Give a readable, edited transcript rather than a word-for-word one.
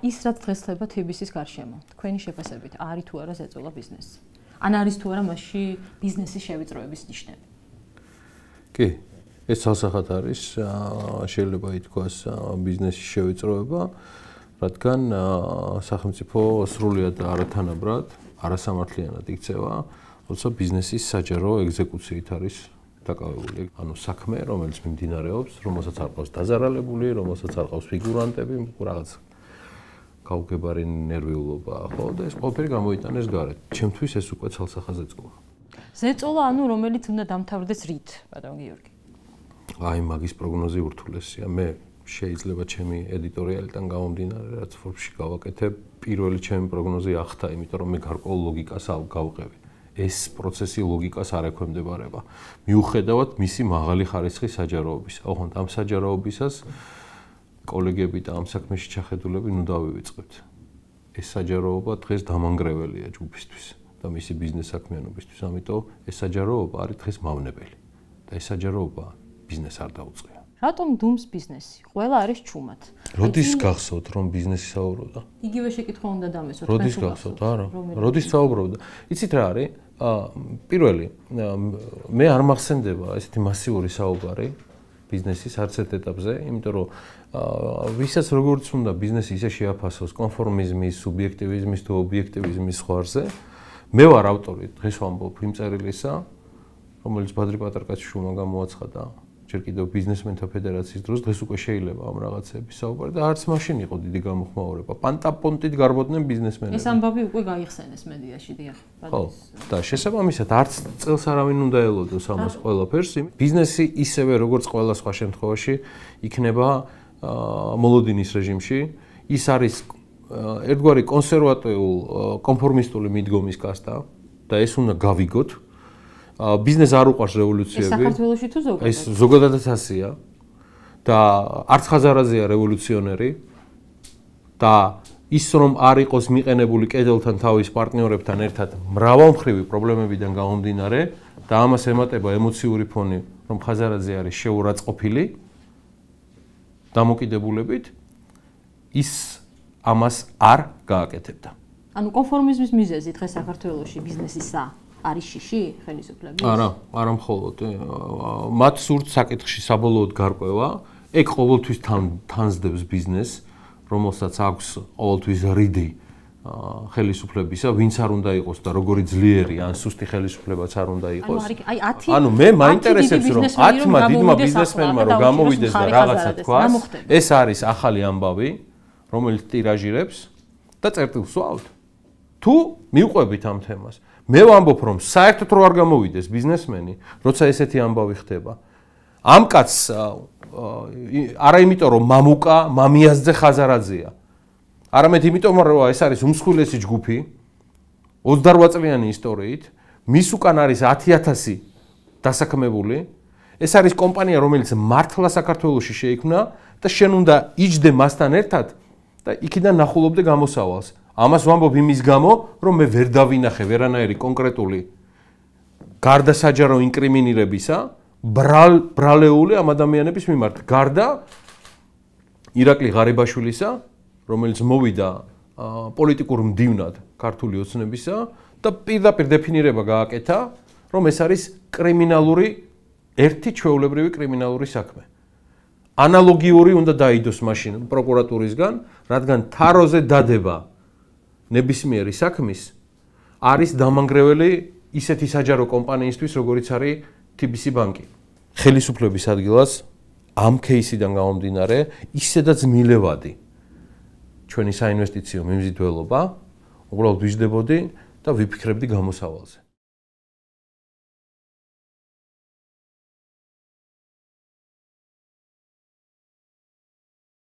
ის რაც დღეს ხდება TBC-ის გარშემო, თქვენი შეფასებით არის თუ არა ზეწოლა ბიზნესი? ან არის თუ არა მასში ბიზნესის შევიწროების ნიშნები? კი, ეს ცალსახად არის, შეიძლება ითქვას ბიზნესის შევიწროება, რადგან სახელმწიფო სრულიად არათანაბრად, არასამართლიანად იქცევა, როცა ბიზნესის საჯარო ეგზეკუციით არის დაკავებული. ანუ საქმე, რომელიც მიმდინარეობს, რომელსაც არ ყავს დაზარალებული, რომელსაც არ ყავს ფიგურანტები, რაღაც გაუგებარი ნერვიულობა, ხო, და ეს ყველაფერი გამოიტანეს გარეთ. ჩემთვის ეს უკვე ცალსახად ზეწოლა. ზეწოლა, ანუ რომელიც უნდა დამთავრდეს რით, ბატონ გიორგი? აი, მაგის პროგნოზი ურთულესია. მე შეიძლება ჩემი ედიტორიალიდან გამომდინარე, რაც Forbes-ში გავაკეთებ, პირველი ჩემი პროგნოზი ახთა, იმიტომ რომ მე გარკვეულ ლოგიკას გავყევი. ეს პროცესი ლოგიკას არ ექვემდებარება. მიუხედავად მისი მაღალი ხარისხის საჯაროების. ოღონდ ამ საჯაროებისას კოლეგები და ამ საქმეში ჩახედულები ნუ დავივიწყებთ. ეს საჯაროება დღეს დამანგრეველია ჯგუფისთვის და მისი ბიზნეს საქმიანობისთვის. ამიტომ ეს საჯაროება არის დღეს მავნებელი. და ეს საჯაროება ბიზნესს არ დაუწყია. რატომ დუმს ბიზნესი? ყველა არის ჩუმად. როდის გახსოვთ რომ ბიზნესი საუბრობდა? იგივე შეკითხვა უნდა დამესვათ. როდის გახსოვთ? არა. როდის საუბრობდა? იცით რა არის? პირველი, მე არ მახსენდება ესეთი მასიური საუბარი ბიზნესის არც ერთ ეტაპზე, იმიტომ რომ ვისაც როგორც უნდა ბიზნესი ისე შეაფასოს კონფორმიზმის, სუბიექტივიზმის თუ ობიექტივიზმის ზღვარზე, მე ვარ ავტორი, დღეს ვამბობ იმ წერილისა, რომელიც ბადრი პატარკაციშვილმა გამოაცხადა ჯერ კიდევ ბიზნესმენთა ფედერაციის დროს, დღეს უკვე შეიძლება ამ რაღაცების საუბარი და არც მაშინ იყო დიდი გამოხმაურება. პანტაპონტით გარბოდნენ ბიზნესმენები. ეს ამბავი უკვე გაიხსენეს მედიაში, დიახ. ხო, და შესაბამისად არც წელს არავინ უნდა ელოდოს ამას ყველაფერს. ბიზნესი ისევე როგორც ყველა სხვა შემთხვევაში იქნება მოლოდინის რეჟიმში. ის არის ერთგვარი კონსერვატიულ კონფორმისტული მიდგომის კასტა და ეს უნდა გავიგოთ. ბიზნეს არ უყვარს რევოლუციები. ეს საქართველოში თუ ზოგადად? ეს ზოგადადაც ასეა. და არც ხაზარაზეა რევოლუციონერი და ის რომ არ იყოს მიყენებული კედელთან თავის პარტნიორებთან ერთად მრავალმხრივი პრობლემებიდან გამომდინარე და ამას ემატება ემოციური ფონი, რომ ხაზარაძე არის შეურაცხყოფილი დამოკიდებულებით, ის ამას არ გააკეთებდა. ანუ კონფორმიზმის მიზეზი დღეს საქართველოში ბიზნესისა არის შიში ხელისუფლების? არა მხოლოდ. მათ სურთ საკითხში საბოლოოდ გარკვევა, ეგ ყოველთვის თანსდებს ბიზნესს, რომელსაც აქვს ყოველთვის რიდი ხელისუფლებისა, ვინც არ უნდა იყოს და როგორი ძლიერი ან სუსტი ხელისუფლებაც არ უნდა იყოს. ანუ მე მაინტერესებს რომ 10-მა დიდმა ბიზნესმენმა რომ გამოვიდეს და რაღაცა თქვას, ეს არის ახალი ამბავი, რომელიც ტირაჟირებს და წერტილს ვსვავთ. თუ მიუყვებით ამ თემას, მე ვამბობ რომ საერთოდ რო არ გამოვიდეს ბიზნესმენი, როცა ესეთი ამბავი ხდება. ამ კაცს არა იმიტომ რომ მამუკა, მამიაზძე ხაზარაძეა. არამედ იმიტომ რომ ეს არის უმსხვილესი ჯგუფი 28 წლიანი ისტორიით, მის უკან არის 10,000 დასაქმებული. ეს არის კომპანია, რომელიც მართლა საქართველოში შეიქმნა და შენ უნდა იჯდე მასთან ერთად და იქიდან ნახულობდე გამოსავალს. ამას ვამბობ იმის გამო, რომ მე ვერ დავინახე ვერანაირი კონკრეტული გარდა საჯარო ინკრიმინირებისა ბრალეული ამ ადამიანების მიმართ. გარდა ირაკლი ღარიბაშვილისა, რომელიც მოვიდა პოლიტიკურ მდივნად ქართული ოცნებისა და პირდაპირ დეფინირება გააკეთა, რომ ეს არის კრიმინალური, ერთი ჩვეულებრივი კრიმინალური საქმე. ანალოგიური უნდა დაიდოს მაშინ პროკურატურისგან, რადგან თაროზე დადება ნებისმიერი საქმის არის დამანგრეველი ისეთი საჯარო კომპანიისთვის, როგორიც არის TBC ბანკი. ხელისუფლების ადგილას ამ кейსიდან გამომდინარე, ისედაც მილევადი ჩვენი საინვესტიციო მიმზიდველობა, უბრალოდ ვიждდებოდი და ვიფიქრებდი გამოსავალზე.